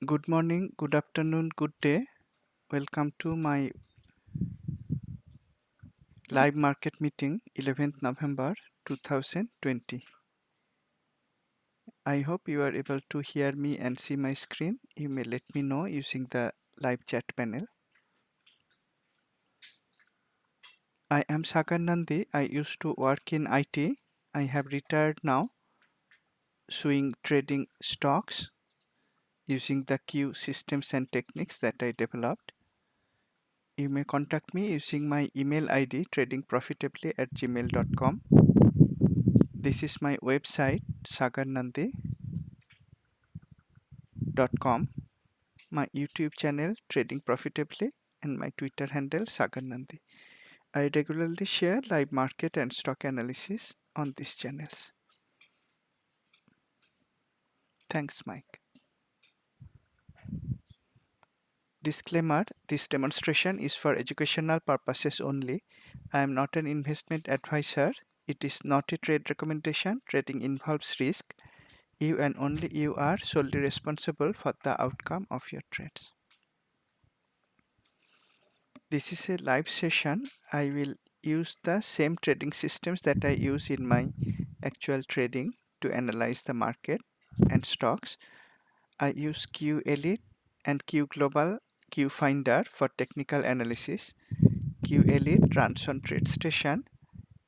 Good morning, good afternoon, good day. Welcome to my live market meeting 11th November 2020. I hope you are able to hear me and see my screen. You may let me know using the live chat panel. I am Sagar Nandi. I used to work in IT. I have retired now, swing trading stocks using the Q systems and techniques that I developed. You may contact me using my email ID tradingprofitably@gmail.com. This is my website sagarnandi.com, my YouTube channel Trading Profitably, and my Twitter handle Sagarnandi. I regularly share live market and stock analysis on these channels. Thanks, Mike. Disclaimer: this demonstration is for educational purposes only. I am not an investment advisor. It is not a trade recommendation. Trading involves risk. You and only you are solely responsible for the outcome of your trades. This is a live session. I will use the same trading systems that I use in my actual trading to analyze the market and stocks. I use Q Elite and Q Global Q Finder for technical analysis. Q Elite runs on TradeStation.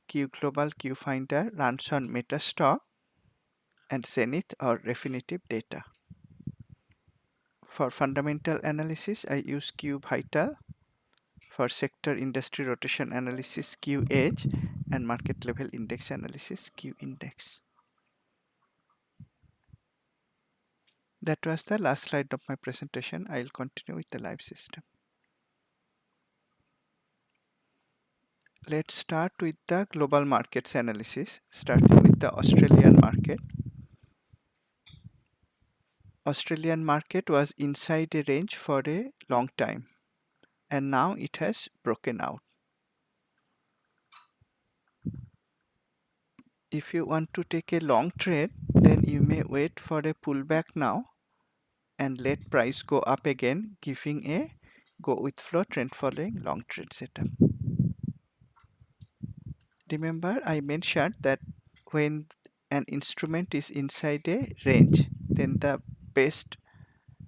Q Global Q Finder runs on MetaStock and Zenith or Refinitiv data. For fundamental analysis, I use Q Vital. For sector industry rotation analysis, Q Edge, and market level index analysis, Q Index. That was the last slide of my presentation. I'll continue with the live system. Let's start with the global markets analysis, starting with the Australian market. Australian market was inside a range for a long time, and now it has broken out. If you want to take a long trade, then you may wait for a pullback now and let price go up again, giving a go with flow trend following long trade setup. Remember, I mentioned that when an instrument is inside a range, then the best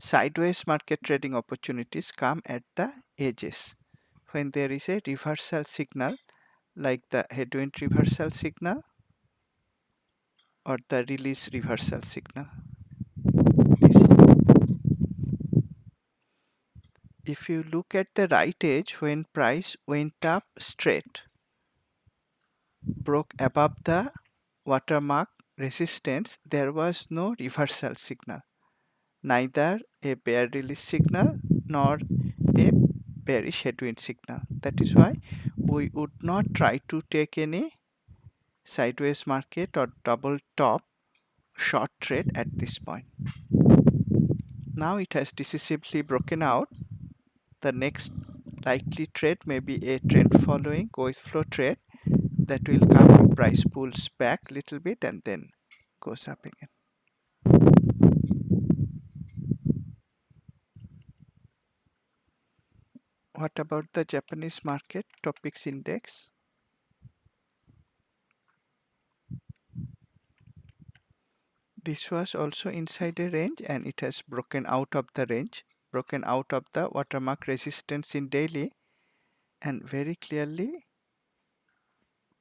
sideways market trading opportunities come at the edges. When there is a reversal signal, like the headwind reversal signal or the release reversal signal. If you look at the right edge, when price went up straight, broke above the watermark resistance, there was no reversal signal, neither a bear release signal nor a bearish headwind signal. That is why we would not try to take any sideways market or double top short trade at this point. Now it has decisively broken out. The next likely trade may be a trend following go with flow trade that will come if price pulls back a little bit and then goes up again. What about the Japanese market topics index? This was also inside a range and it has broken out of the range, broken out of the watermark resistance in daily, and very clearly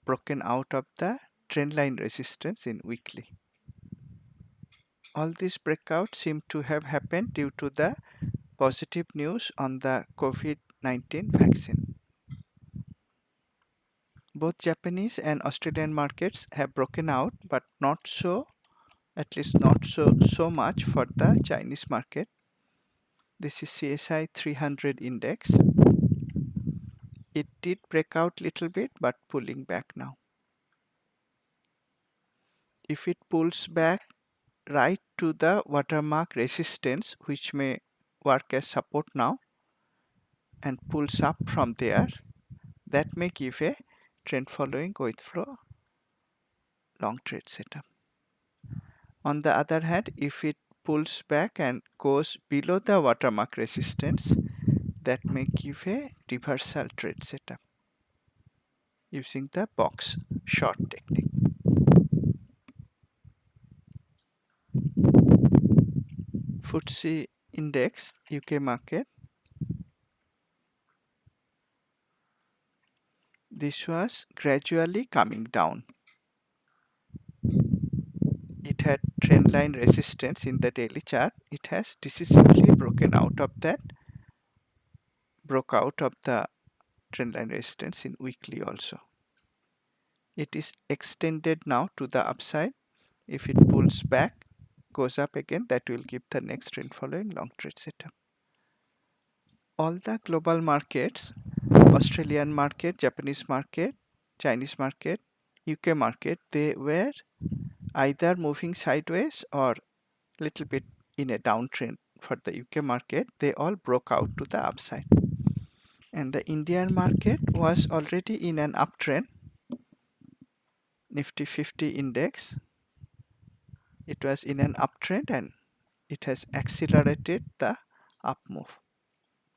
broken out of the trendline resistance in weekly. All these breakouts seem to have happened due to the positive news on the COVID-19 vaccine. Both Japanese and Australian markets have broken out, but not so, at least not so much for the Chinese market. This is CSI 300 index. It did break out little bit, but pulling back now. If it pulls back right to the watermark resistance, which may work as support now, and pulls up from there, that may give a trend following go with flow long trade setup. On the other hand, if it pulls back and goes below the watermark resistance, that may give a reversal trade setup using the box short technique. FTSE index UK market, this was gradually coming down. It had trendline resistance in the daily chart. It has decisively broken out of that, broke out of the trendline resistance in weekly also. It is extended now to the upside. If it pulls back, goes up again, that will give the next trend following long trade setup. All the global markets, Australian market, Japanese market, Chinese market, UK market, they were either moving sideways or little bit in a downtrend. For the UK market, they all broke out to the upside. And the Indian market was already in an uptrend. Nifty 50 index, it was in an uptrend and it has accelerated the up move.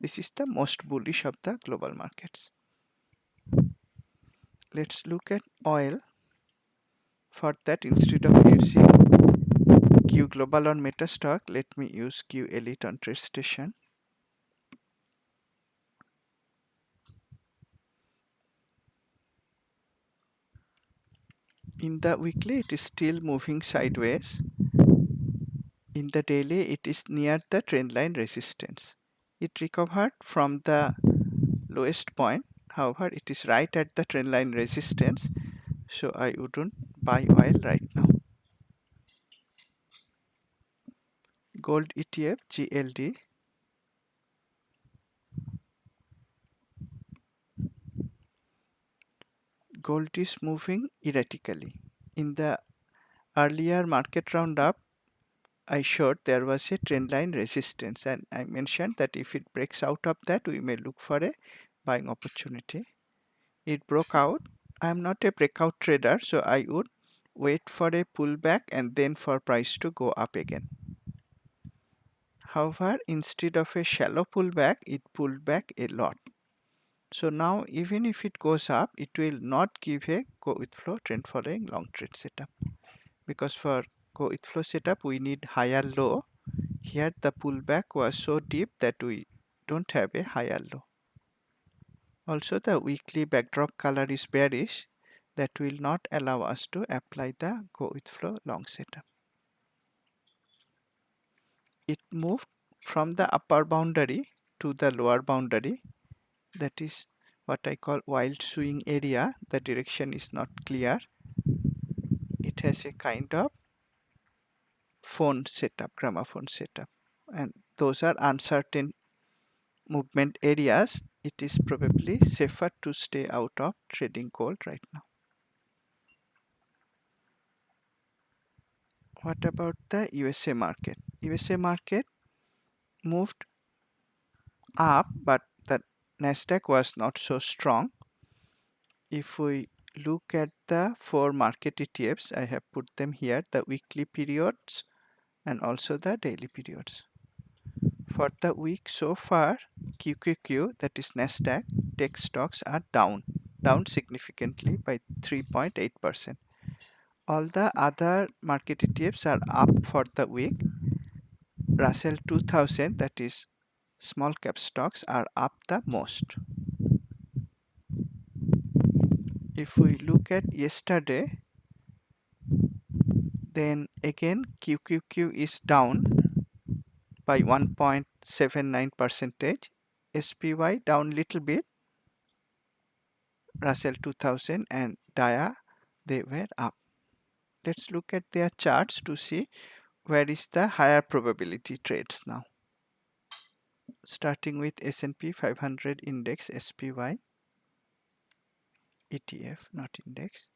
This is the most bullish of the global markets. Let's look at oil. For that, instead of using Q Global on Metastock, let me use Q Elite on TradeStation. In the weekly, it is still moving sideways. In the daily, it is near the trendline resistance. It recovered from the lowest point. However, it is right at the trendline resistance, so I wouldn't buy oil right now. Gold ETF GLD. Gold is moving erratically. In the earlier market roundup, I showed there was a trendline resistance, and I mentioned that if it breaks out of that, we may look for a buying opportunity. It broke out. I am not a breakout trader, so I would wait for a pullback and then for price to go up again. However, instead of a shallow pullback, it pulled back a lot. So now even if it goes up, it will not give a go with flow trend following long trade setup, because for go with flow setup we need higher low. Here the pullback was so deep that we don't have a higher low. Also the weekly backdrop color is bearish. That will not allow us to apply the go with flow long setup. It moved from the upper boundary to the lower boundary. That is what I call wild swing area. The direction is not clear. It has a kind of phone setup, gramophone setup, and those are uncertain movement areas. It is probably safer to stay out of trading gold right now. What about the USA market? USA market moved up, but the Nasdaq was not so strong. If we look at the 4 market ETFs, I have put them here, the weekly periods and also the daily periods. For the week so far, QQQ, that is Nasdaq, tech stocks are down significantly by 3.8%. All the other market ETFs are up for the week. Russell 2000, that is small cap stocks, are up the most. If we look at yesterday, then again QQQ is down by 1.79%. SPY down little bit. Russell 2000 and DIA, they were up. Let's look at their charts to see where is the higher probability trades now. Starting with S&P 500 index SPY, ETF, not index.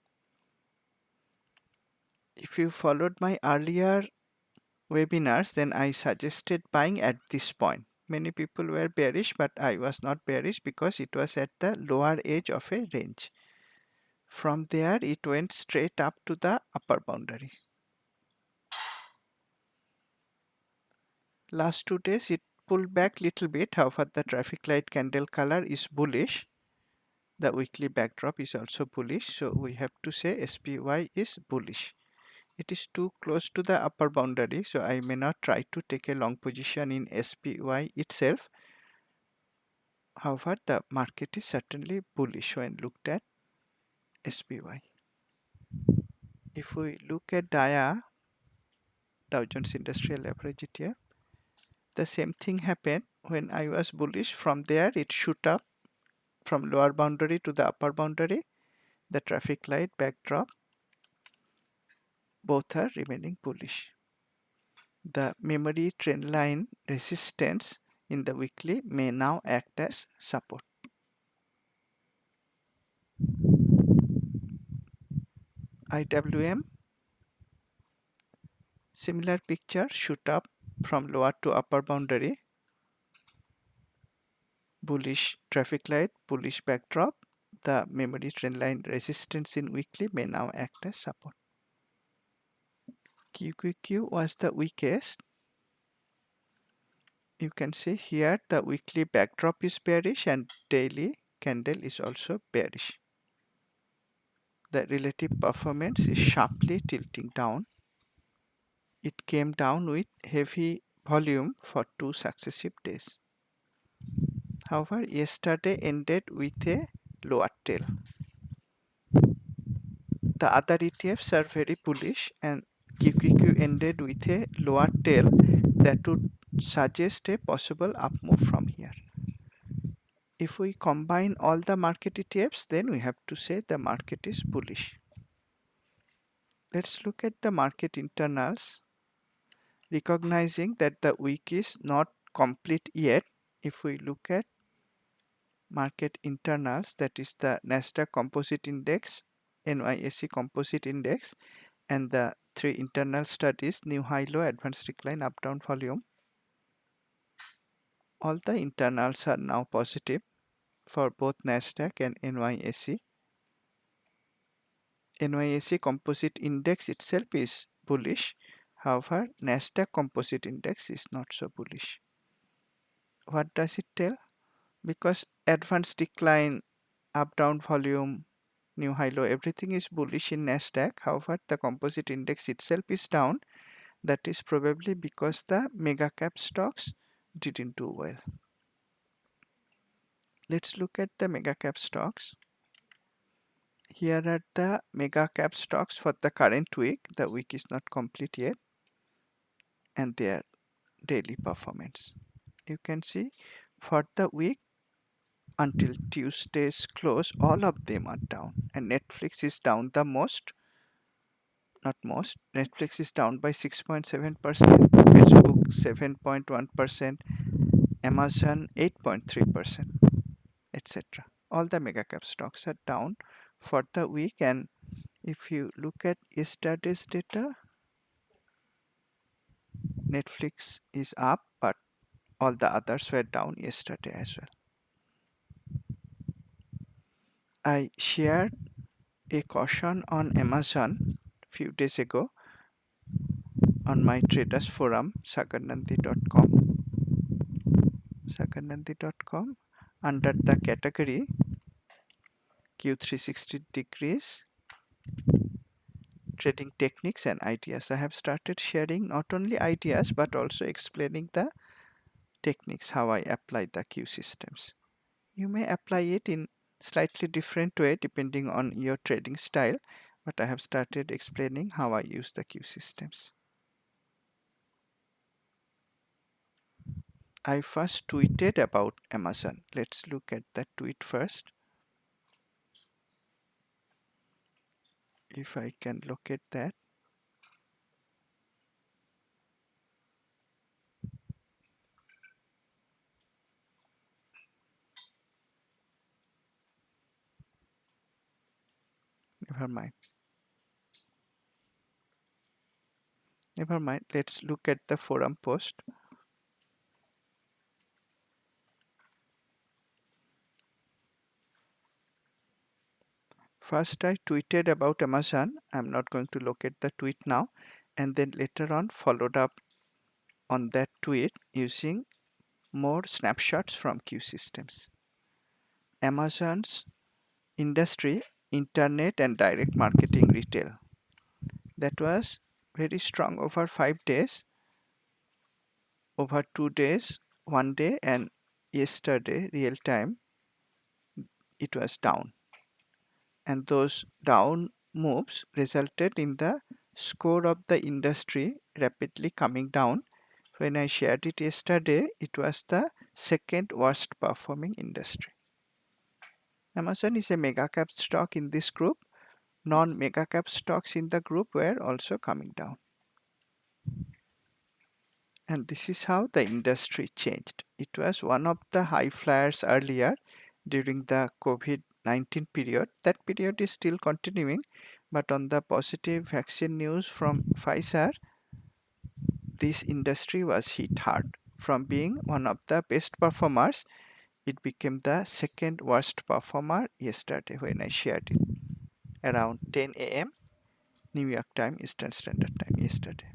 If you followed my earlier webinars, then I suggested buying at this point. Many people were bearish, but I was not bearish because it was at the lower edge of a range. From there, it went straight up to the upper boundary. Last 2 days it pulled back little bit. However, the traffic light candle color is bullish. The weekly backdrop is also bullish. So we have to say SPY is bullish. It is too close to the upper boundary. So I may not try to take a long position in SPY itself. However, the market is certainly bullish when looked at SPY. If we look at DIA, Dow Jones Industrial Average ETF, the same thing happened. When I was bullish, from there it shoot up from lower boundary to the upper boundary. The traffic light backdrop, both are remaining bullish. The memory trend line resistance in the weekly may now act as support. IWM, similar picture, shoot up from lower to upper boundary. Bullish traffic light, bullish backdrop. The memory trend line resistance in weekly may now act as support. QQQ was the weakest. You can see here the weekly backdrop is bearish and daily candle is also bearish. The relative performance is sharply tilting down. It came down with heavy volume for 2 successive days. However, yesterday ended with a lower tail. The other ETFs are very bullish and QQQ ended with a lower tail that would suggest a possible up move from here. If we combine all the market ETFs, then we have to say the market is bullish. Let's look at the market internals, recognizing that the week is not complete yet. If we look at market internals, that is the Nasdaq Composite Index, NYSE Composite Index, and the 3 internal studies, new high low, advanced decline, up down volume. All the internals are now positive for both Nasdaq and NYSE. NYSE Composite Index itself is bullish. However, Nasdaq Composite Index is not so bullish. What does it tell? Because advanced decline, up down volume, new high low, everything is bullish in Nasdaq. However, the composite index itself is down. That is probably because the mega cap stocks didn't do well. Let's look at the mega cap stocks. Here are the mega cap stocks for the current week. The week is not complete yet, and their daily performance. You can see for the week until Tuesday's close, all of them are down, and Netflix is down the most. Not most. Netflix is down by 6.7%, Facebook 7.1%, Amazon 8.3%, etc. All the mega cap stocks are down for the week, and if you look at yesterday's data, Netflix is up, but all the others were down yesterday as well. I shared a caution on Amazon few days ago on my traders forum, sagarnanthi.com, under the category Q360 degrees trading techniques and ideas. I have started sharing not only ideas but also explaining the techniques, how I apply the Q systems. You may apply it in slightly different way depending on your trading style, but I have started explaining how I use the Q systems. I first tweeted about Amazon. Let's look at that tweet first. If I can locate that. Never mind. Never mind. Let's look at the forum post. First, I tweeted about Amazon. I'm not going to locate the tweet now. And then later on followed up on that tweet using more snapshots from Q systems. Amazon's industry, internet and direct marketing retail. That was very strong over 5 days, over 2 days, 1 day, and yesterday, real time, it was down. And those down moves resulted in the score of the industry rapidly coming down. When I shared it yesterday, it was the second worst performing industry. Amazon is a mega cap stock in this group. Non-mega cap stocks in the group were also coming down. And this is how the industry changed. It was one of the high flyers earlier during the COVID-19 period. That period is still continuing, but on the positive vaccine news from Pfizer, this industry was hit hard. From being one of the best performers, it became the second worst performer yesterday when I shared it around 10 a.m. New York time, Eastern Standard Time yesterday.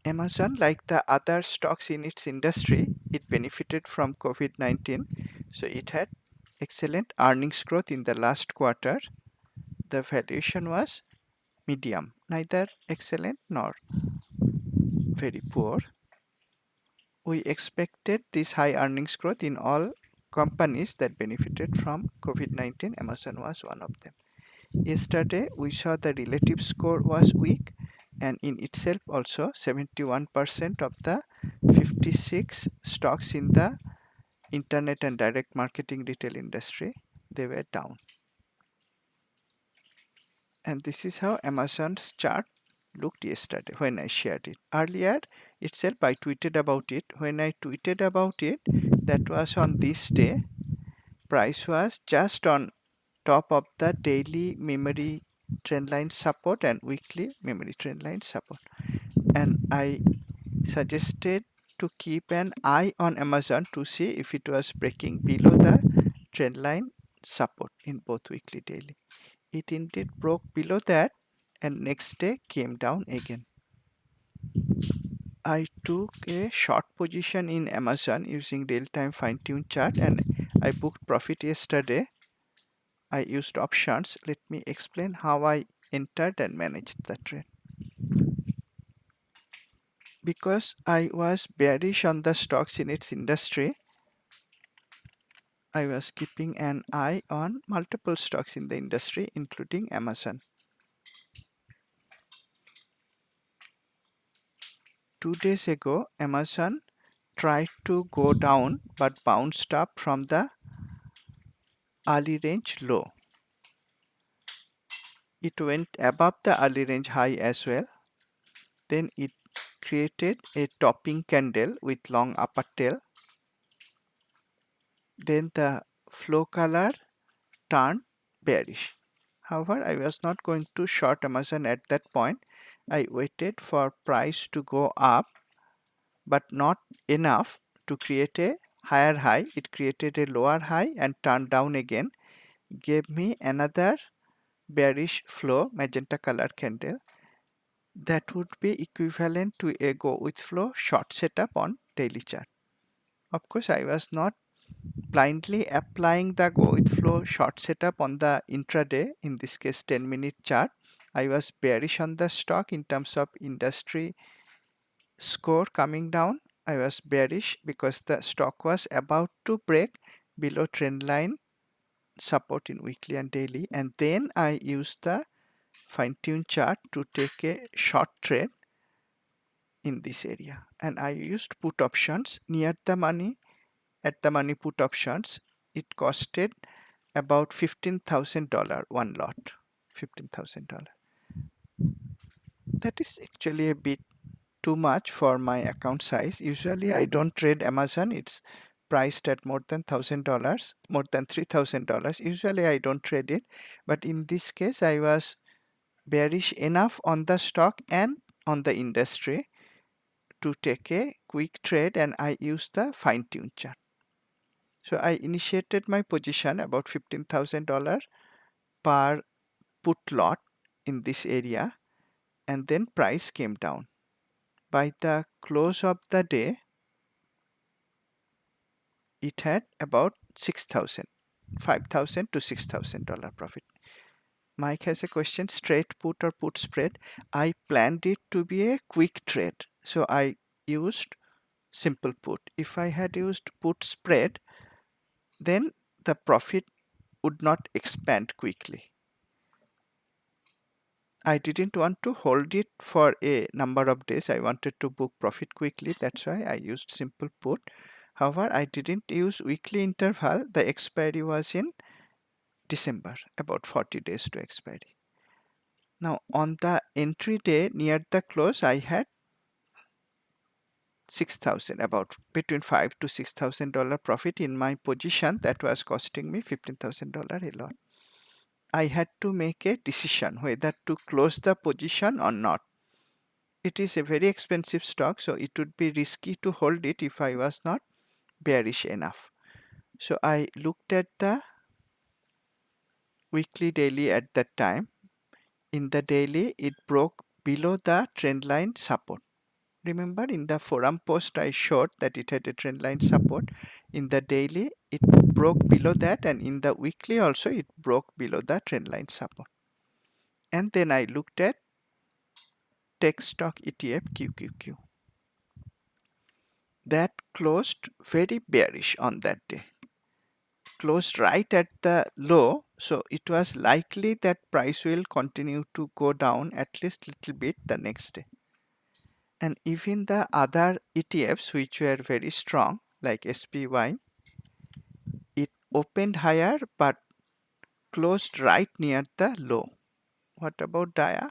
Amazon, like the other stocks in its industry, it benefited from COVID-19. So it had excellent earnings growth in the last quarter. The valuation was medium, neither excellent nor very poor. We expected this high earnings growth in all companies that benefited from COVID-19. Amazon was one of them. Yesterday, we saw the relative score was weak, and in itself also 71% of the 56 stocks in the internet and direct marketing retail industry, they were down. And this is how Amazon's chart looked yesterday when I shared it. Earlier itself I tweeted about it. When I tweeted about it, that was on this day. Price was just on top of the daily memory trendline support and weekly memory trendline support. And I suggested to keep an eye on Amazon to see if it was breaking below the trendline support in both weekly daily. It indeed broke below that and next day came down again. I took a short position in Amazon using real-time fine-tune chart and I booked profit yesterday. I used options. Let me explain how I entered and managed the trade. Because I was bearish on the stocks in its industry, I was keeping an eye on multiple stocks in the industry, including Amazon. 2 days ago, Amazon tried to go down but bounced up from the early range low. It went above the early range high as well. Then it created a topping candle with long upper tail. Then the flow color turned bearish. However, I was not going to short Amazon at that point. I waited for price to go up, but not enough to create a higher high. It created a lower high and turned down again, gave me another bearish flow magenta color candle. That would be equivalent to a go with flow short setup on daily chart. Of course, I was not blindly applying the go with flow short setup on the intraday, in this case 10-minute chart. I was bearish on the stock in terms of industry score coming down. I was bearish because the stock was about to break below trend line support in weekly and daily, and then I used the fine-tune chart to take a short trade in this area, and I used put options near the money. At the money put options, it costed about $15,000 one lot. $15,000. That is actually a bit too much for my account size. Usually I don't trade Amazon. It's priced at more than $1,000, more than $3,000. Usually I don't trade it, but in this case I was bearish enough on the stock and on the industry to take a quick trade, and I used the fine-tune chart. So I initiated my position about $15,000 per put lot in this area, and then price came down. By the close of the day, it had about 6,000, 5,000 to $6,000 profit. Mike has a question, straight put or put spread. I planned it to be a quick trade, so I used simple put. If I had used put spread, then the profit would not expand quickly. I didn't want to hold it for a number of days. I wanted to book profit quickly. That's why I used simple put. However, I didn't use weekly interval. The expiry was in December, about 40 days to expiry. Now, on the entry day near the close, I had 6,000, about between $5,000 to $6,000 profit in my position that was costing me $15,000 a lot. I had to make a decision whether to close the position or not. It is a very expensive stock, so it would be risky to hold it if I was not bearish enough. So I looked at the weekly daily at that time. In the daily, it broke below the trendline support. Remember in the forum post I showed that it had a trendline support. In the daily, it broke below that, and in the weekly also it broke below the trendline support. And then I looked at tech stock ETF QQQ. That closed very bearish on that day. Closed right at the low, so it was likely that price will continue to go down at least little bit the next day. And even the other ETFs which were very strong like SPY, it opened higher but closed right near the low. What about DIA?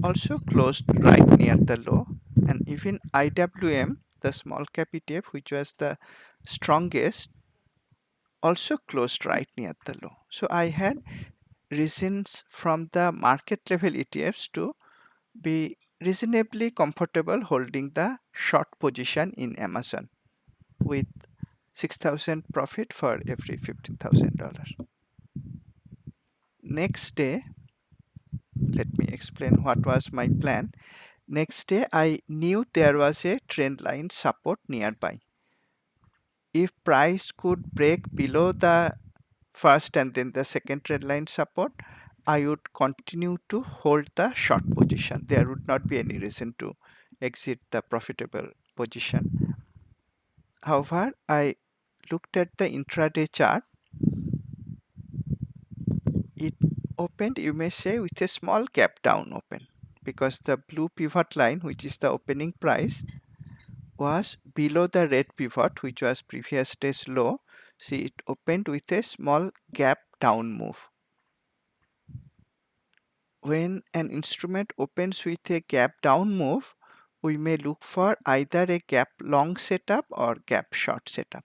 Also closed right near the low. And even IWM, the small cap ETF which was the strongest, also closed right near the low. So I had reasons from the market level ETFs to be reasonably comfortable holding the short position in Amazon with 6,000 profit for every $15,000. Next day, let me explain what was my plan. Next day, I knew there was a trend line support nearby. If price could break below the first and then the second trend line support, I would continue to hold the short position. There would not be any reason to exit the profitable position. However, I looked at the intraday chart. It opened, you may say, with a small gap down open because the blue pivot line, which is the opening price, was below the red pivot, which was previous day's low. See, it opened with a small gap down move. When an instrument opens with a gap down move, we may look for either a gap long setup or gap short setup.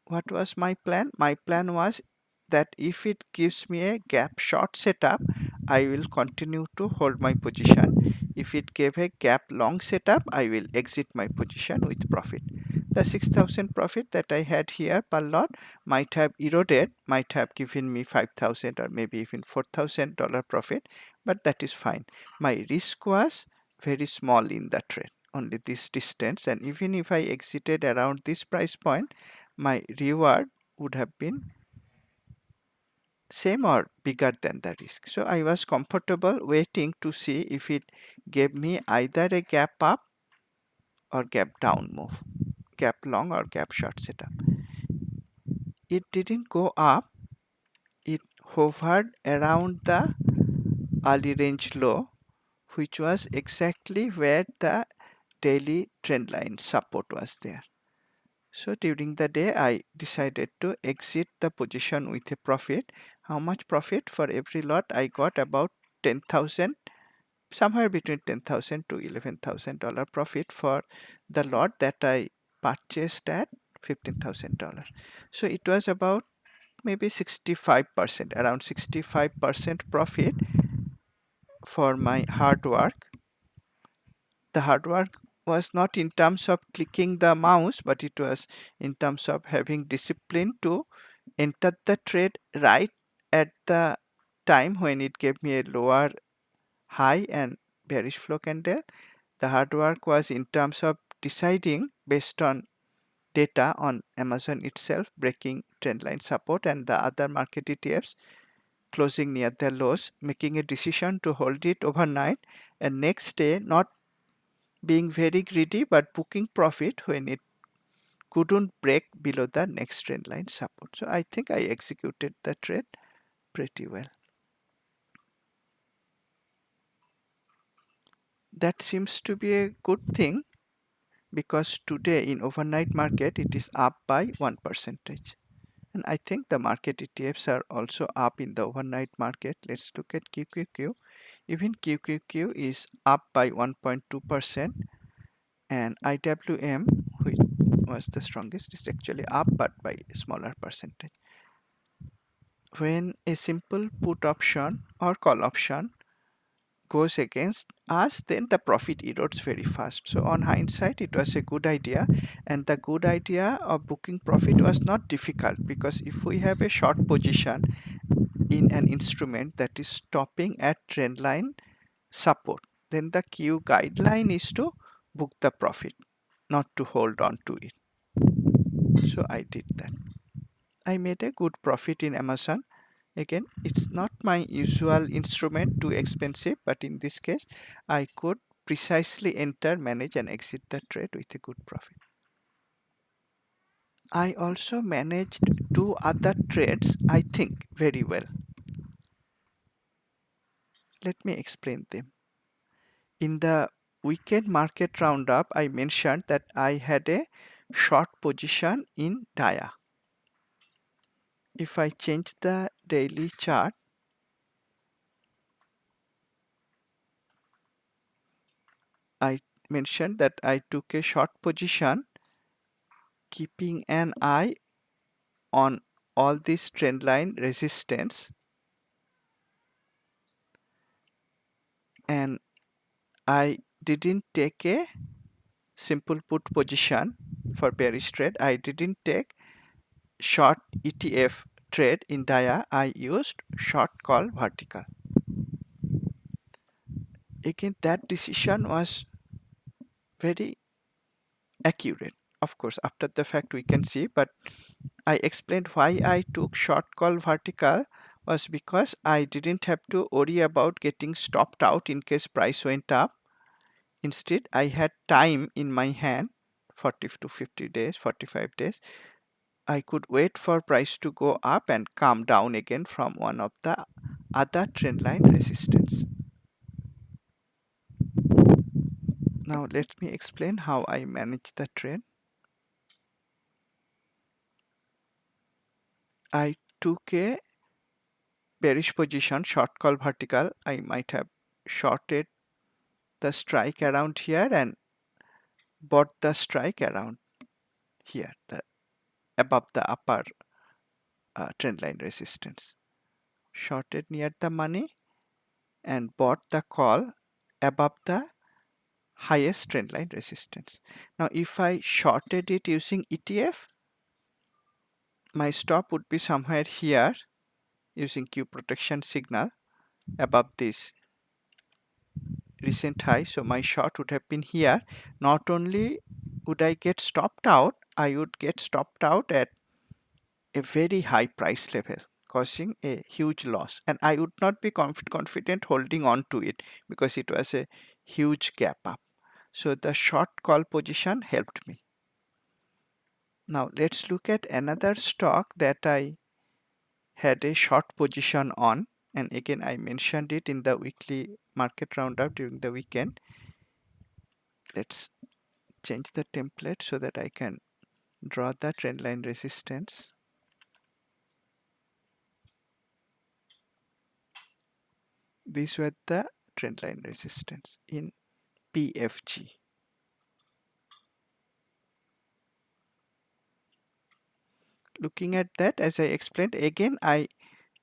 What was my plan? My plan was that if it gives me a gap short setup, I will continue to hold my position. If it gave a gap long setup, I will exit my position with profit. The 6,000 profit that I had here per lot might have eroded, might have given me 5,000 or maybe even $4,000 profit, but that is fine. My risk was very small in the trade, only this distance, and even if I exited around this price point, my reward would have been same or bigger than the risk. So I was comfortable waiting to see if it gave me either a gap up or gap down move, gap long or gap short setup. It didn't go up, it hovered around the early range low, which was exactly where the daily trend line support was there. So during the day, I decided to exit the position with a profit. How much profit? For every lot, I got about 10,000, somewhere between 10,000 to $11,000 profit for the lot that I purchased at $15,000. So it was about maybe 65%, around 65% profit for my hard work. The hard work was not in terms of clicking the mouse, but it was in terms of having discipline to enter the trade right at the time when it gave me a lower high and bearish flow candle, the hard work was in terms of deciding based on data on Amazon itself breaking trendline support and the other market ETFs closing near their lows, making a decision to hold it overnight and next day not being very greedy but booking profit when it couldn't break below the next trendline support. So I think I executed the trade pretty well. That seems to be a good thing because today in overnight market it is up by 1%. And I think the market ETFs are also up in the overnight market. Let's look at QQQ. Even QQQ is up by 1.2% and IWM, which was the strongest, is actually up but by a smaller percentage. When a simple put option or call option goes against us, then the profit erodes very fast. So on hindsight, it was a good idea, and the good idea of booking profit was not difficult because if we have a short position in an instrument that is stopping at trendline support, then the Q guideline is to book the profit, not to hold on to it. So I did that. I made a good profit in Amazon. Again, it's not my usual instrument, too expensive, but in this case, I could precisely enter, manage and exit the trade with a good profit. I also managed two other trades, I think, very well. Let me explain them. In the weekend market roundup, I mentioned that I had a short position in Daya. If I change the daily chart, I mentioned that I took a short position keeping an eye on all this trend line resistance, and I didn't take a simple put position for bearish trade. I didn't take short ETF trade in Dia. I used short call vertical. Again, that decision was very accurate. Of course, after the fact we can see, but I explained why I took short call vertical was because I didn't have to worry about getting stopped out in case price went up. Instead, I had time in my hand, 40 to 50 days, 45 days. I could wait for price to go up and come down again from one of the other trendline resistance. Now let me explain how I manage the trade. I took a bearish position, short call vertical. I might have shorted the strike around here and bought the strike around here, above the upper trendline resistance. Shorted near the money and bought the call above the highest trendline resistance. Now if I shorted it using ETF, my stop would be somewhere here using Q protection signal above this recent high. So my short would have been here. Not only would I get stopped out, I would get stopped out at a very high price level, causing a huge loss, and I would not be confident holding on to it because it was a huge gap up. So the short call position helped me. Now let's look at another stock that I had a short position on, and again I mentioned it in the weekly market roundup during the weekend. Let's change the template so that I can draw the trendline resistance. These were the trendline resistance in PFG. Looking at that, as I explained, again I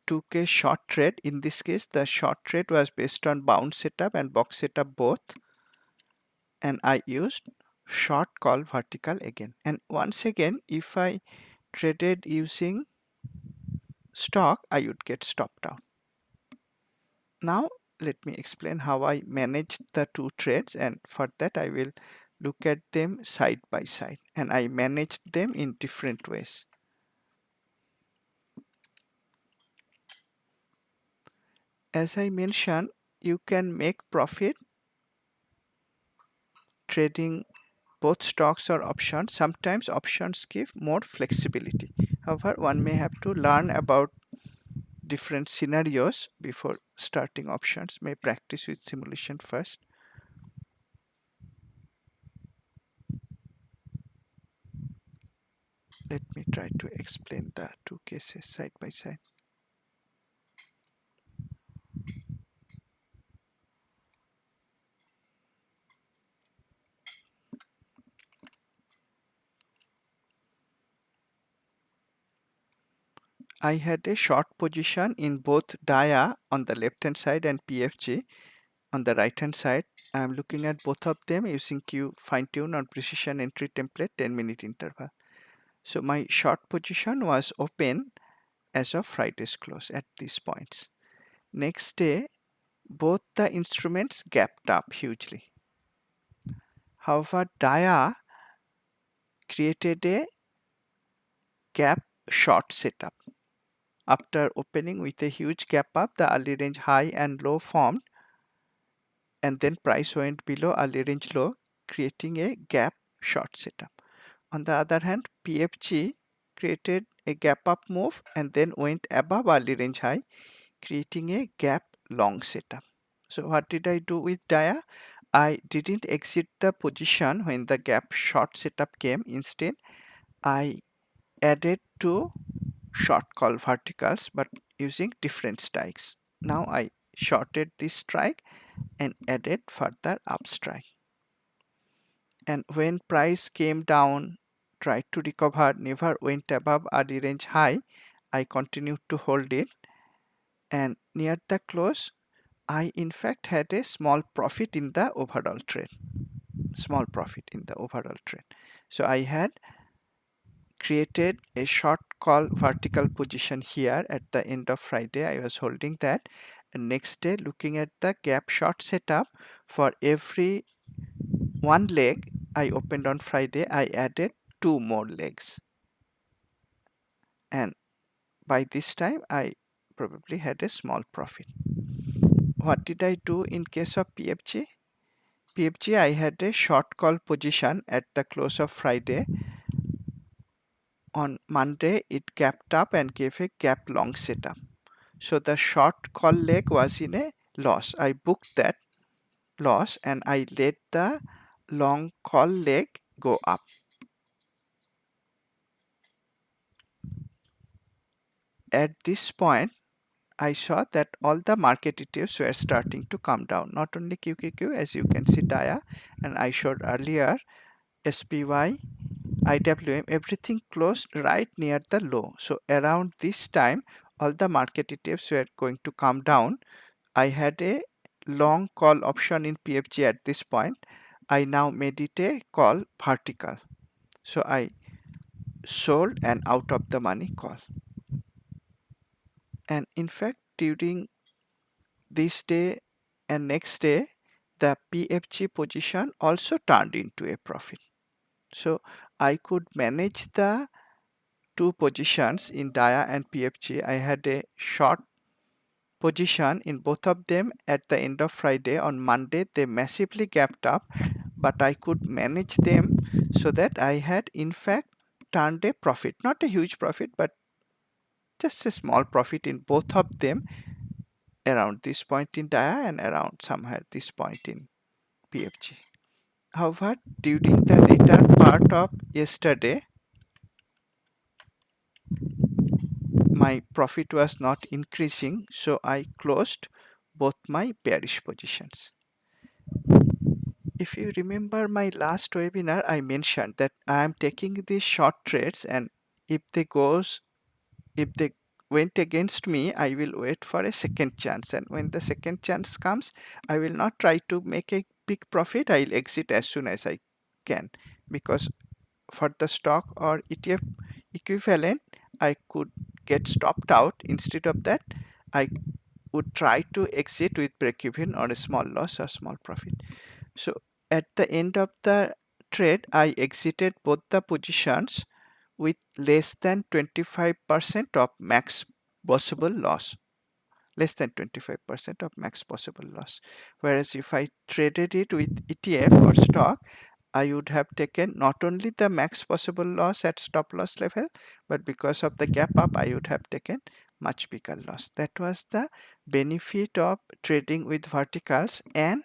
took a short trade. In this case, the short trade was based on bound setup and box setup both, and I used short call vertical again. And once again, if I traded using stock, I would get stopped out. Now let me explain how I manage the two trades, and for that I will look at them side by side, and I managed them in different ways. As I mentioned, you can make profit trading both stocks or options. Sometimes options give more flexibility. However, one may have to learn about different scenarios before starting options. May practice with simulation first. Let me try to explain the two cases side by side. I had a short position in both DIA on the left hand side and PFG on the right hand side. I'm looking at both of them using Q fine tune on precision entry template 10-minute interval. So my short position was open as of Friday's close at these points. Next day, both the instruments gapped up hugely. However, DIA created a gap short setup. After opening with a huge gap up, the early range high and low formed, and then price went below early range low, creating a gap short setup. On the other hand, PFG created a gap up move and then went above early range high, creating a gap long setup. So what did I do with DIA? I didn't exit the position when the gap short setup came. Instead, I added two short call verticals but using different strikes. Now I shorted this strike and added further up strike. And when price came down, tried to recover, never went above early range high, I continued to hold it, and near the close I in fact had a small profit in the overall trade. Small profit in the overall trade. So I had created a short call vertical position here at the end of Friday. I was holding that, and next day looking at the gap short setup, for every one leg I opened on Friday, I added two more legs, and by this time I probably had a small profit. What did I do in case of PFG? PFG, I had a short call position at the close of Friday. On Monday it gapped up and gave a gap long setup. So the short call leg was in a loss. I booked that loss and I let the long call leg go up. At this point, I saw that all the market ETFs were starting to come down. Not only QQQ, as you can see, DIA, and I showed earlier, SPY, IWM, everything closed right near the low. So around this time, all the market ETFs were going to come down. I had a long call option in PFG at this point. I now made it a call vertical. So I sold an out of the money call. And in fact, during this day and next day, the PFG position also turned into a profit. So I could manage the two positions in DIA and PFG. I had a short position in both of them at the end of Friday. On Monday, they massively gapped up, but I could manage them so that I had in fact turned a profit, not a huge profit, but just a small profit in both of them around this point in DIA and around somewhere this point in PFG. However, during the later part of yesterday, my profit was not increasing, so I closed both my bearish positions. If you remember my last webinar, I mentioned that I am taking these short trades, and if they went against me, I will wait for a second chance, and when the second chance comes, I will not try to make a big profit. I'll exit as soon as I can, because for the stock or ETF equivalent, I could get stopped out. Instead of that, I would try to exit with break even or a small loss or small profit. So at the end of the trade, I exited both the positions with less than 25% of max possible loss. Less than 25% of max possible loss. Whereas if I traded it with ETF or stock, I would have taken not only the max possible loss at stop loss level, but because of the gap up, I would have taken much bigger loss. That was the benefit of trading with verticals and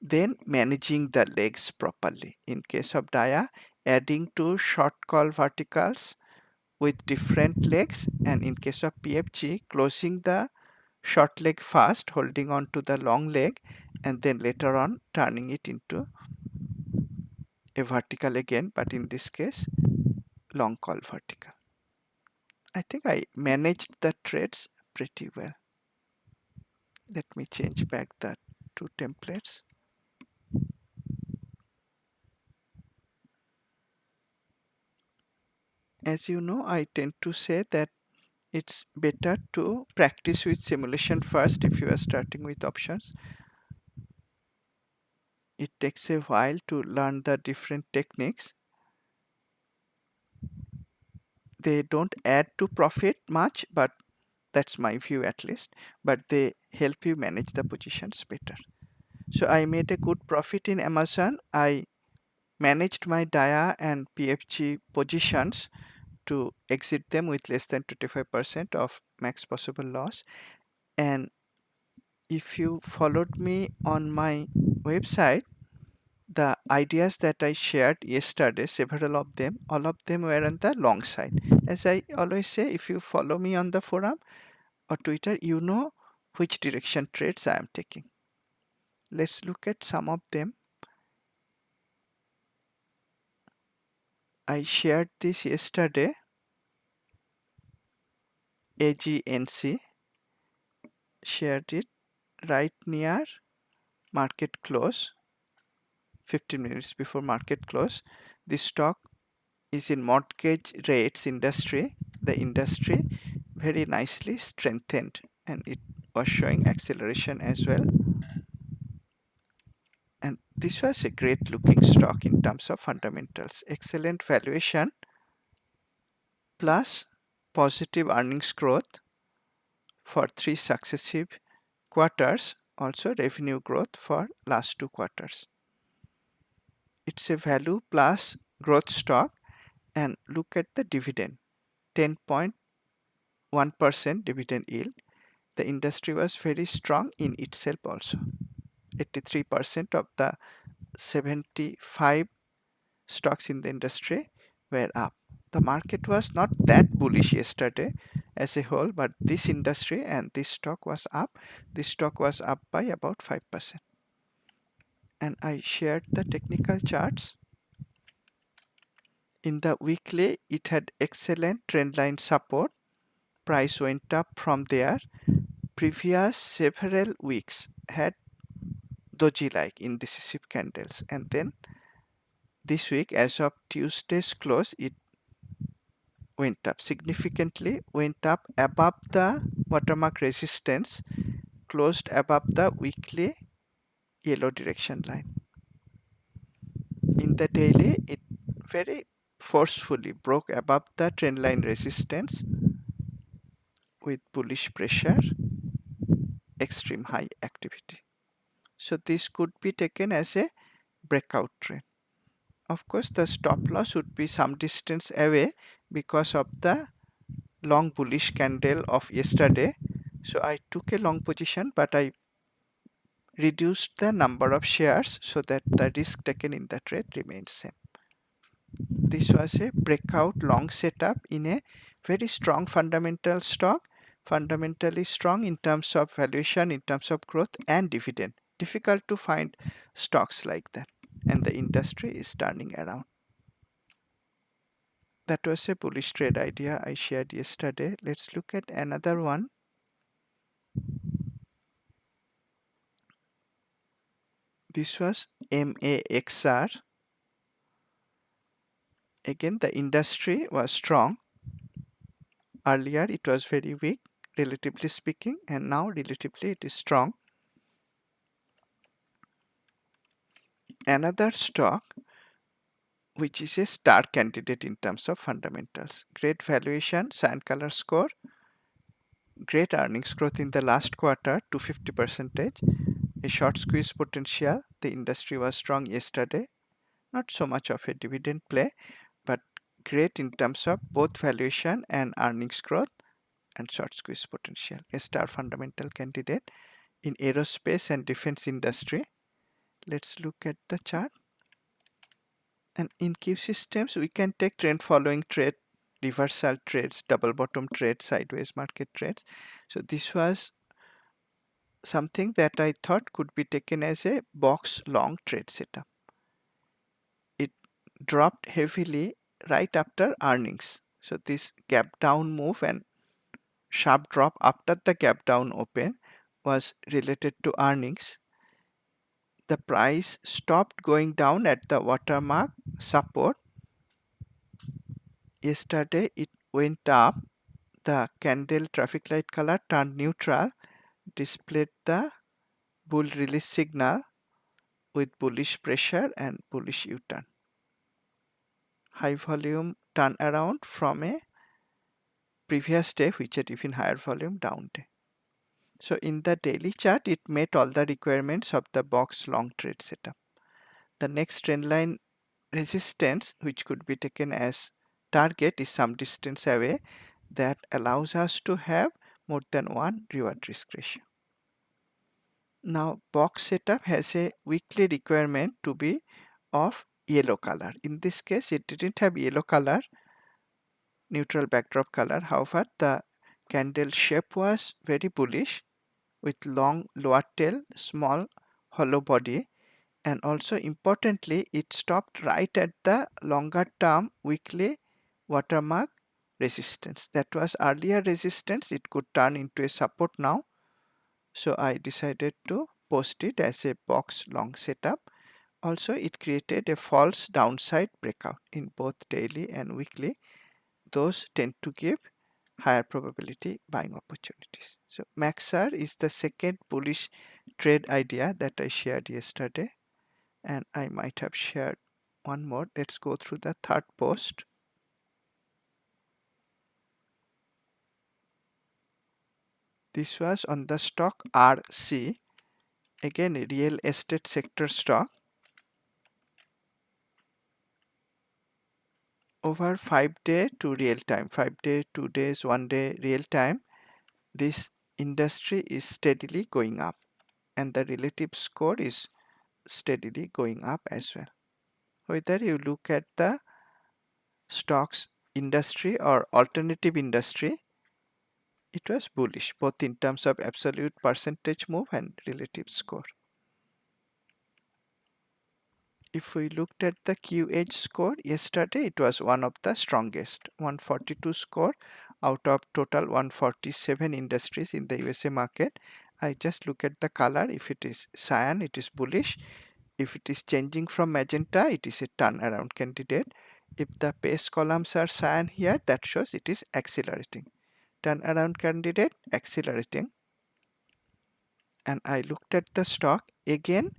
then managing the legs properly. In case of dia, adding two short call verticals with different legs, and in case of PFG, closing the short leg first, holding on to the long leg, and then later on turning it into a vertical again, but in this case long call vertical. I think I managed the trades pretty well. Let me change back the two templates. As you know, I tend to say that it's better to practice with simulation first if you are starting with options. It takes a while to learn the different techniques. They don't add to profit much, but that's my view at least, but they help you manage the positions better. So I made a good profit in Amazon. I managed my dia and PFG positions to exit them with less than 25% of max possible loss. And if you followed me on my website, the ideas that I shared yesterday, several of them, all of them were on the long side. As I always say, if you follow me on the forum or Twitter, you know which direction trades I am taking. Let's look at some of them. I shared this yesterday. AGNC shared it right near market close, 15 minutes before market close. This stock is in mortgage rates industry. The industry very nicely strengthened and it was showing acceleration as well. And this was a great looking stock in terms of fundamentals. Excellent valuation plus positive earnings growth for 3 successive quarters, also revenue growth for last 2 quarters. It's a value plus growth stock, and look at the dividend, 10.1% dividend yield. The industry was very strong in itself also. 83% of the 75 stocks in the industry were up. The market was not that bullish yesterday as a whole, but this industry and this stock was up. This stock was up by about 5%. And I shared the technical charts. In the weekly, it had excellent trendline support. Price went up from there. Previous several weeks had doji-like indecisive candles, and then this week, as of Tuesday's close, it went up significantly, went up above the watermark resistance, closed above the weekly yellow direction line. In the daily, it very forcefully broke above the trendline resistance with bullish pressure, extreme high activity. So this could be taken as a breakout trend. Of course, the stop loss would be some distance away because of the long bullish candle of yesterday. So I took a long position, but I reduced the number of shares so that the risk taken in the trade remains same. This was a breakout long setup in a very strong fundamental stock, fundamentally strong in terms of valuation, in terms of growth and dividend. Difficult to find stocks like that, and the industry is turning around. That was a bullish trade idea I shared yesterday. Let's look at another one. This was MAXR. Again, the industry was strong. Earlier, it was very weak. relatively speaking, and now relatively it is strong. Another stock which is a star candidate in terms of fundamentals. Great valuation, cyan color score, great earnings growth in the last quarter to 50%, a short squeeze potential. The industry was strong yesterday, not so much of a dividend play, but great in terms of both valuation and earnings growth and short squeeze potential. A star fundamental candidate in aerospace and defense industry. Let's look at the chart. And in Q systems, we can take trend following trade, reversal trades, double bottom trades, sideways market trades. So this was something that I thought could be taken as a box long trade setup. It dropped heavily right after earnings. So this gap down move and sharp drop after the gap down open was related to earnings. The price stopped going down at the watermark support. Yesterday it went up. The candle traffic light color turned neutral, displayed the bull release signal with bullish pressure and bullish U-turn. High volume turnaround from a previous day which had even higher volume down day. So in the daily chart, it met all the requirements of the box long trade setup. The next trend line resistance, which could be taken as target, is some distance away. That allows us to have more than one reward risk ratio. Now box setup has a weekly requirement to be of yellow color. In this case it didn't have yellow color, neutral backdrop color. However, the candle shape was very bullish with long lower tail, small hollow body, and also importantly it stopped right at the longer term weekly watermark resistance. That was earlier resistance. It could turn into a support now. So I decided to post it as a box long setup. Also it created a false downside breakout in both daily and weekly. Those tend to give higher probability buying opportunities. So Maxar is the second bullish trade idea that I shared yesterday, and I might have shared one more. Let's go through the third post. This was on the stock RC, again a real estate sector stock. Over 5-day to real time, 5-day, 2 days, 1 day real time, this industry is steadily going up and the relative score is steadily going up as well. Whether you look at the stocks industry or alternative industry, it was bullish both in terms of absolute percentage move and relative score. If we looked at the QH score yesterday, it was one of the strongest, 142 score out of total 147 industries in the USA market. I just look at the color. If it is cyan, it is bullish. If it is changing from magenta, it is a turnaround candidate. If the base columns are cyan here, that shows it is accelerating. Turnaround candidate, accelerating. And I looked at the stock, again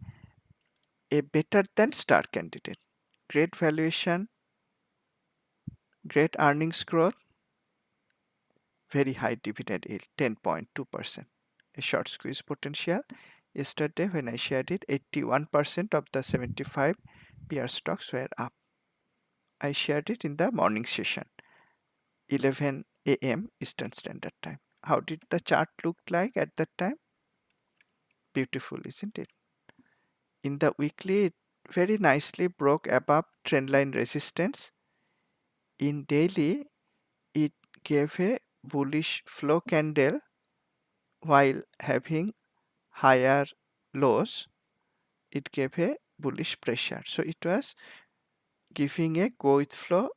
a better than star candidate. Great valuation, great earnings growth, very high dividend yield, 10.2%. A short squeeze potential. Yesterday when I shared it, 81% of the 75 peer stocks were up. I shared it in the morning session, 11 a.m. Eastern Standard Time. How did the chart look like at that time? Beautiful, isn't it? In the weekly, it very nicely broke above trendline resistance. In daily, it gave a bullish flow candle while having higher lows. It gave a bullish pressure. So it was giving a go with flow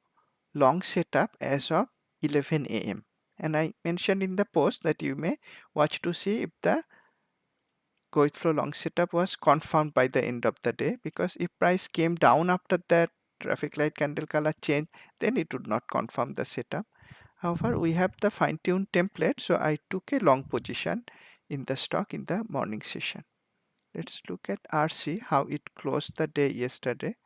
long setup as of 11 a.m. And I mentioned in the post that you may watch to see if the go with flow long setup was confirmed by the end of the day, because if price came down after that traffic light candle color change, then it would not confirm the setup. However, we have the fine-tuned template, so I took a long position in the stock in the morning session. Let's look at RC, how it closed the day yesterday.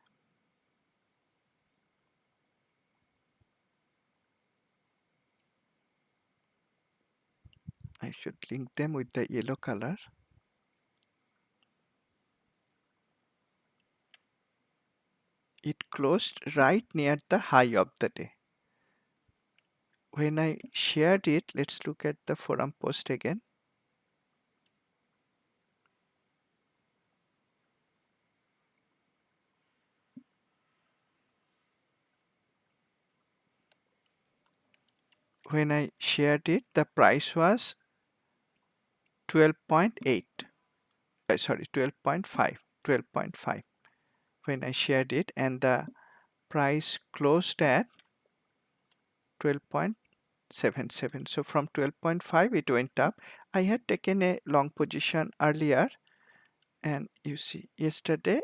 I should link them with the yellow color. It closed right near the high of the day. When I shared it, let's look at the forum post again. When I shared it, the price was 12.8. Sorry, 12.5. When I shared it, and the price closed at 12.77. So from 12.5 it went up. I had taken a long position earlier, and you see yesterday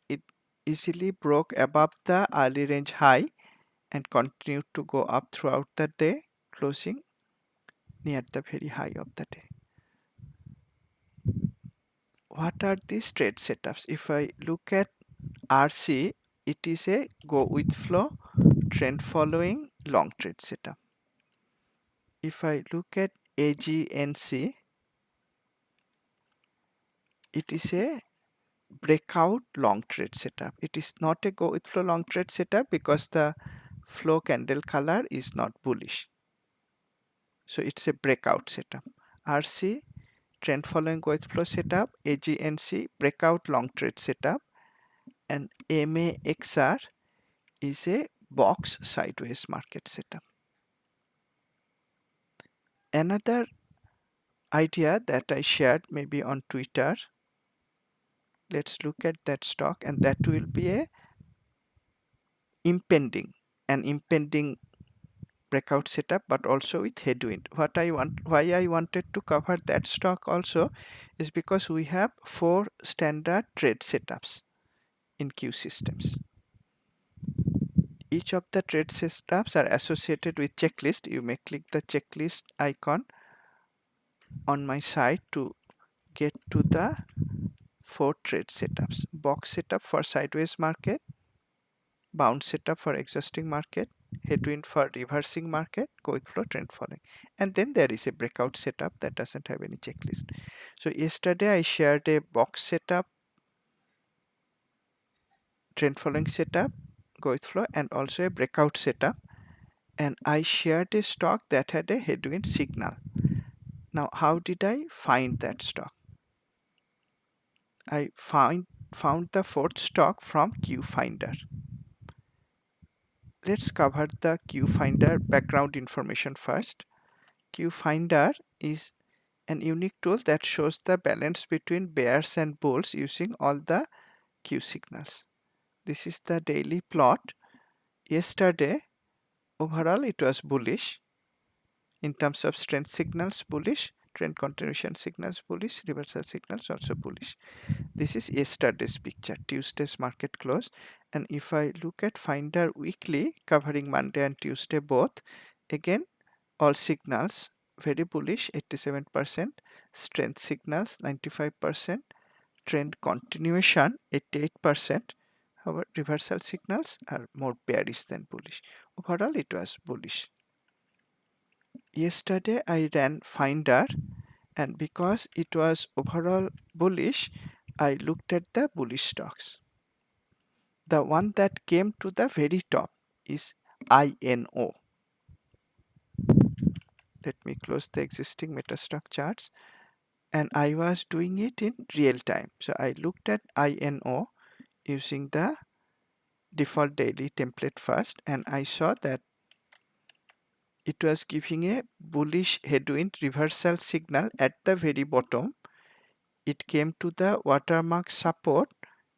it easily broke above the early range high and continued to go up throughout the day, closing near the very high of the day. What are these trade setups? If I look at RC, it is a go with flow, trend following, long trade setup. If I look at AGNC, it is a breakout long trade setup. It is not a go with flow long trade setup because the flow candle color is not bullish. So it's a breakout setup. RC, trend following go with flow setup, AGNC, breakout long trade setup, and MAXR is a box sideways market setup. Another idea that I shared maybe on Twitter, let's look at that stock, and that will be a an impending breakout setup, but also with headwind. Why I wanted to cover that stock also is because we have 4 standard trade setups in Q systems. Each of the trade setups are associated with checklist. You may click the checklist icon on my side to get to the 4 trade setups. Box setup for sideways market, bounce setup for exhausting market, headwind for reversing market, go with flow, trend following. And then there is a breakout setup that doesn't have any checklist. So yesterday I shared a box setup, trend following setup, go with flow, and also a breakout setup. And I shared a stock that had a headwind signal. Now, how did I find that stock? I found the 4th stock from Q Finder. Let's cover the Q Finder background information first. Q Finder is an unique tool that shows the balance between bears and bulls using all the Q signals. This is the daily plot. Yesterday, overall it was bullish. In terms of strength signals, bullish. Trend continuation signals, bullish. Reversal signals, also bullish. This is yesterday's picture, Tuesday's market close. And if I look at Finder weekly, covering Monday and Tuesday both, again, all signals very bullish, 87%, strength signals 95%, trend continuation 88%. However, reversal signals are more bearish than bullish. Overall, it was bullish. Yesterday, I ran Finder, and because it was overall bullish, I looked at the bullish stocks. The one that came to the very top is INO. Let me close the existing metastock charts. And I was doing it in real time. So I looked at INO using the default daily template first, and I saw that it was giving a bullish headwind reversal signal at the very bottom. It came to the watermark support,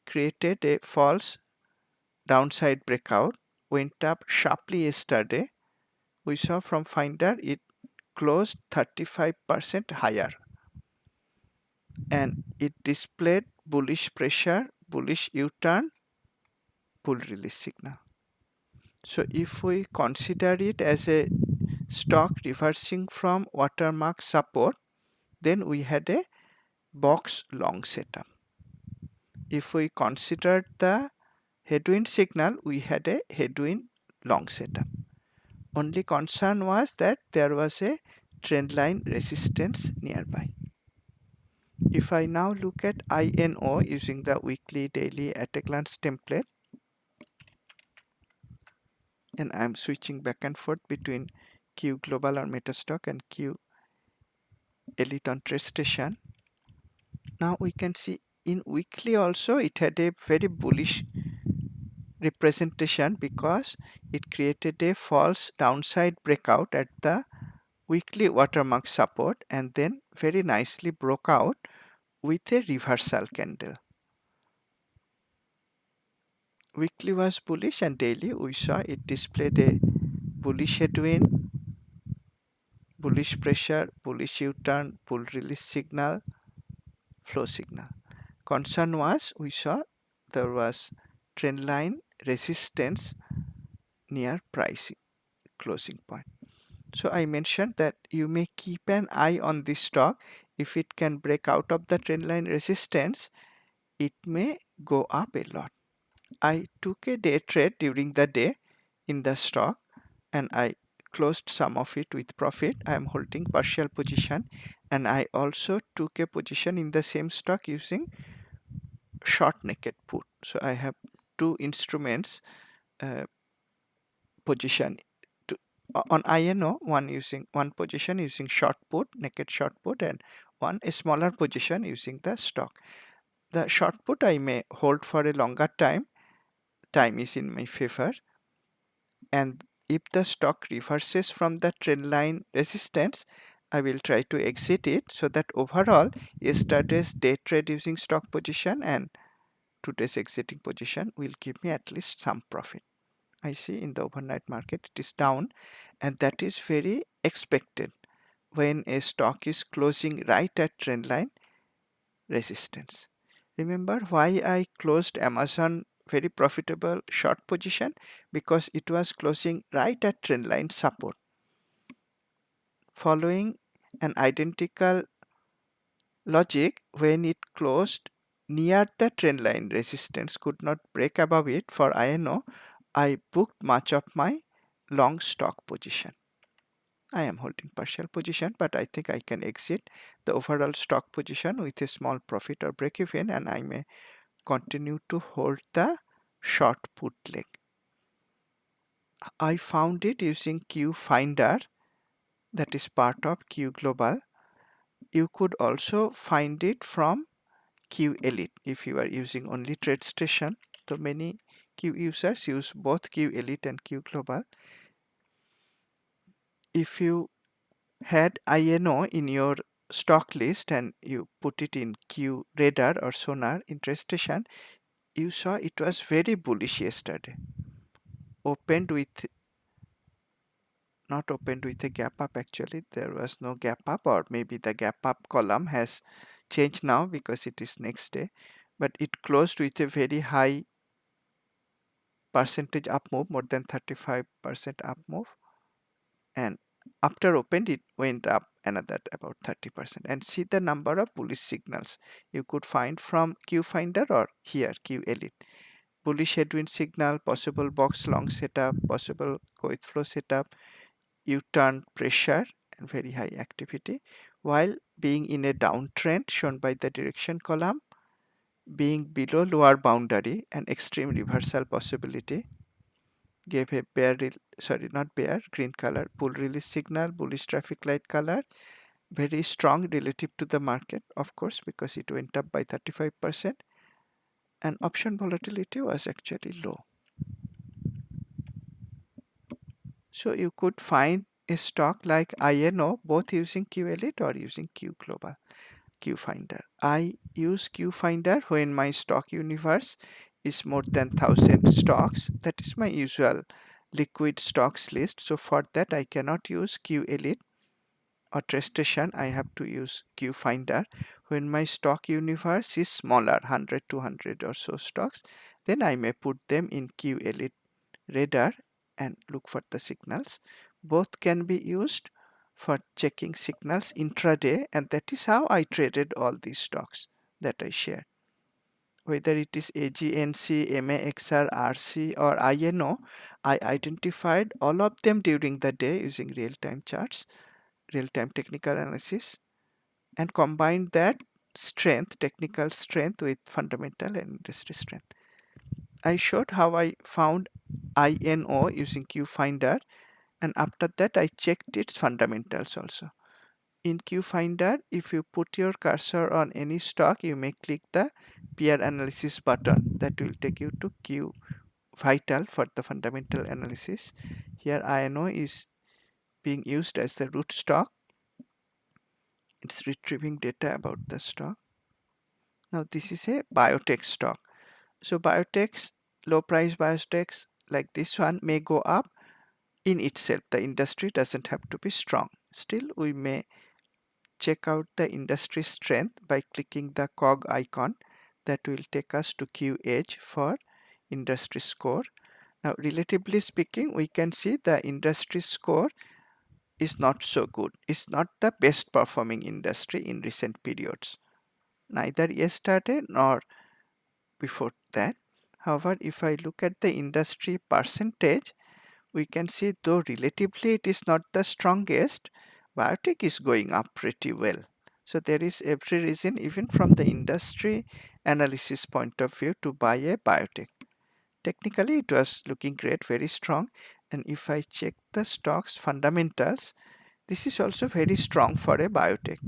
created a false downside breakout, went up sharply yesterday. We saw from Finder it closed 35% higher, and it displayed bullish pressure, bullish U-turn, pull release signal. So if we consider it as a stock reversing from watermark support, then we had a box long setup. If we considered the headwind signal, we had a headwind long setup. Only concern was that there was a trendline resistance nearby. If I now look at INO using the weekly, daily at a glance template, and I'm switching back and forth between Q Global or Metastock and Q Elite on TradeStation. Now we can see in weekly also it had a very bullish representation because it created a false downside breakout at the weekly watermark support and then very nicely broke out with a reversal candle. Weekly was bullish and daily we saw it displayed a bullish headwind, bullish pressure, bullish U-turn, bull release signal, flow signal. Concern was we saw there was trendline resistance near price closing point. So I mentioned that you may keep an eye on this stock. If it can break out of the trendline resistance, it may go up a lot. I took a day trade during the day in the stock and I closed some of it with profit. I am holding partial position and I also took a position in the same stock using short naked put. So I have two instruments position to, on INO, one position using short put, naked short put, and one a smaller position using the stock. The short put I may hold for a longer time. Time is in my favor, and if the stock reverses from the trend line resistance, I will try to exit it so that overall yesterday's day trade using stock position and today's exiting position will give me at least some profit. I see in the overnight market it is down, and that is very expected when a stock is closing right at trendline resistance. Remember why I closed Amazon very profitable short position? Because it was closing right at trendline support. Following an identical logic, when it closed near the trendline resistance, could not break above it for INO, I booked much of my long stock position. I am holding partial position, but I think I can exit the overall stock position with a small profit or break even, and I may continue to hold the short put leg. I found it using Q Finder, that is part of Q Global. You could also find it from Q Elite if you are using only TradeStation. So many Q users use both Q Elite and Q Global. If you had INO in your stock list and you put it in Q Radar or Sonar in TradeStation, you saw it was very bullish yesterday. Opened with Not opened with a gap up, actually there was no gap up, or maybe the gap up column has changed now because it is next day, but it closed with a very high percentage up move, more than 35% up move, and after opened it went up another about 30%. And see the number of bullish signals you could find from Q Finder or here Q Elite. Bullish headwind signal, possible box long setup, possible with flow setup, U-turn pressure, and very high activity, while being in a downtrend shown by the direction column, being below lower boundary and extreme reversal possibility, gave a green color, bull release signal, bullish traffic light color, very strong relative to the market, of course, because it went up by 35%, and option volatility was actually low. So you could find a stock like INO both using Q Elite or using Q Global. Q Finder. I use Q Finder when my stock universe is more than 1000 stocks. That is my usual liquid stocks list. So for that I cannot use Q Elite or TradeStation. I have to use Q Finder. When my stock universe is smaller, 100, 200 or so stocks, then I may put them in Q Elite Radar and look for the signals. Both can be used for checking signals intraday, and that is how I traded all these stocks that I shared. Whether it is AGNC, MAXR, RC or INO, I identified all of them during the day using real-time charts, real-time technical analysis, and combined that strength, technical strength with fundamental and industry strength. I showed how I found INO using QFinder, and after that I checked its fundamentals also. In QFinder, if you put your cursor on any stock, you may click the peer analysis button that will take you to Q Vital for the fundamental analysis. Here INO is being used as the root stock. It's retrieving data about the stock. Now this is a biotech stock. So biotechs, low price biotechs like this one may go up in itself. The industry doesn't have to be strong. Still, we may check out the industry strength by clicking the cog icon that will take us to Q Edge for industry score. Now, relatively speaking, we can see the industry score is not so good. It's not the best performing industry in recent periods, neither yesterday nor before that. However, if I look at the industry percentage, we can see though relatively it is not the strongest, biotech is going up pretty well. So there is every reason, even from the industry analysis point of view, to buy a biotech. Technically it was looking great, very strong, and if I check the stock's fundamentals, this is also very strong for a biotech.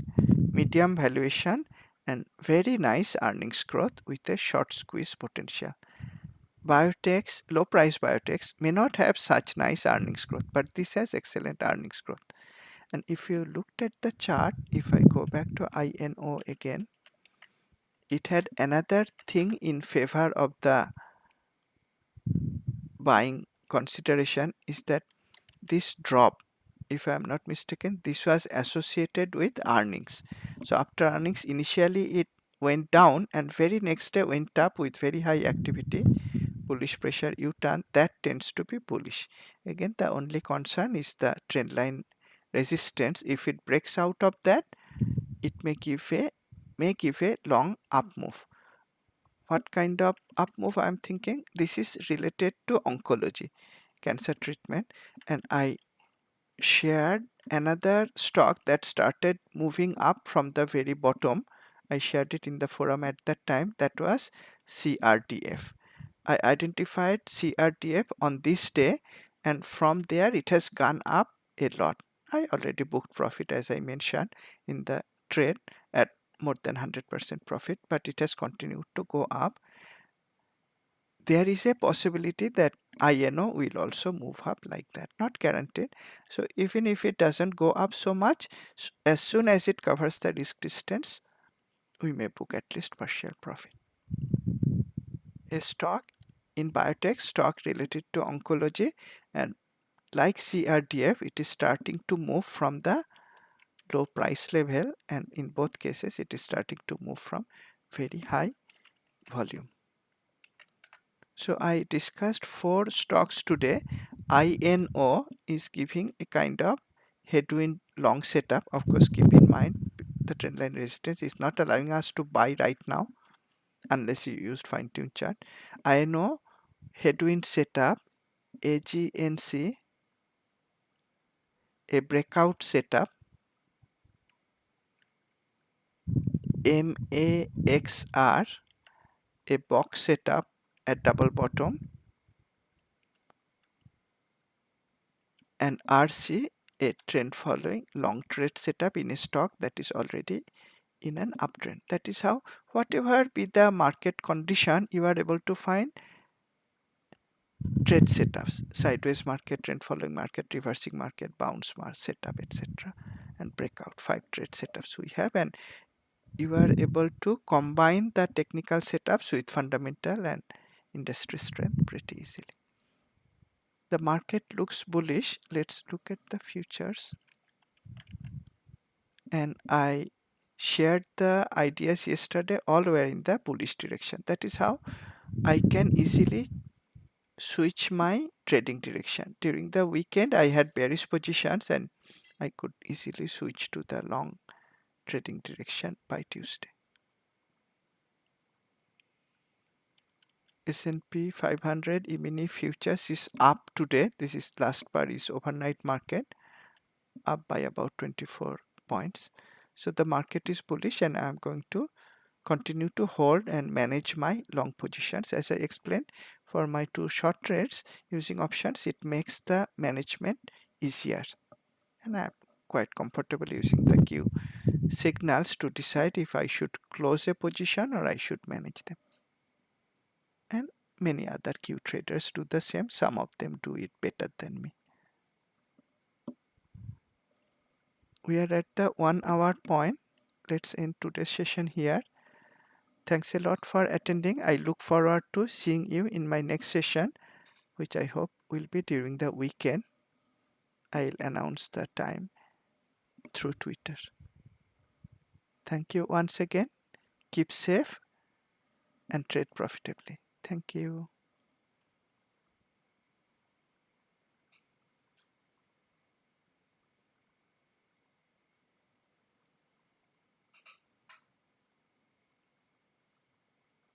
Medium valuation and very nice earnings growth with a short squeeze potential. Biotechs, low price biotechs may not have such nice earnings growth, but this has excellent earnings growth. And if you looked at the chart, if I go back to INO again, it had another thing in favor of the buying consideration is that this drop, if I am not mistaken, this was associated with earnings. So after earnings, initially it went down and very next day went up with very high activity, bullish pressure U-turn, that tends to be bullish. Again, the only concern is the trend line resistance. If it breaks out of that, it may give a long up move. What kind of up move I'm thinking? This is related to oncology, cancer treatment, and I shared another stock that started moving up from the very bottom. I shared it in the forum at that time. That was CRDF. I identified CRDF on this day, and from there it has gone up a lot. I already booked profit, as I mentioned, in the trade at more than 100% profit, but it has continued to go up. There is a possibility that INO will also move up like that, not guaranteed. So even if it doesn't go up so much, as soon as it covers the risk distance, we may book at least partial profit. A stock in biotech, stock related to oncology, and like CRDF, it is starting to move from the low price level, and in both cases it is starting to move from very high volume. So I discussed 4 stocks today. INO is giving a kind of headwind long setup. Of course, keep in mind the trendline resistance is not allowing us to buy right now unless you used fine-tune chart. INO headwind setup, AGNC a breakout setup, MAXR a box setup at double bottom, and RC a trend following long trade setup in a stock that is already in an uptrend. That is how, whatever be the market condition, you are able to find trade setups: sideways market, trend following market, reversing market, bounce market setup, etc., and breakout. 5 trade setups we have, and you are able to combine the technical setups with fundamental and industry strength pretty easily. The market looks bullish. Let's look at the futures. And I shared the ideas yesterday, all were in the bullish direction. That is how I can easily switch my trading direction. During the weekend, I had bearish positions and I could easily switch to the long trading direction by Tuesday. S&P 500 E-mini futures is up today. This is last bar is overnight market, up by about 24 points. So the market is bullish and I'm going to continue to hold and manage my long positions. As I explained, for my 2 short trades using options, it makes the management easier. And I'm quite comfortable using the Q signals to decide if I should close a position or I should manage them. And many other Q traders do the same. Some of them do it better than me. We are at the 1 hour point. Let's end today's session here. Thanks a lot for attending. I look forward to seeing you in my next session, which I hope will be during the weekend. I'll announce the time through Twitter. Thank you once again. Keep safe and trade profitably. Thank you.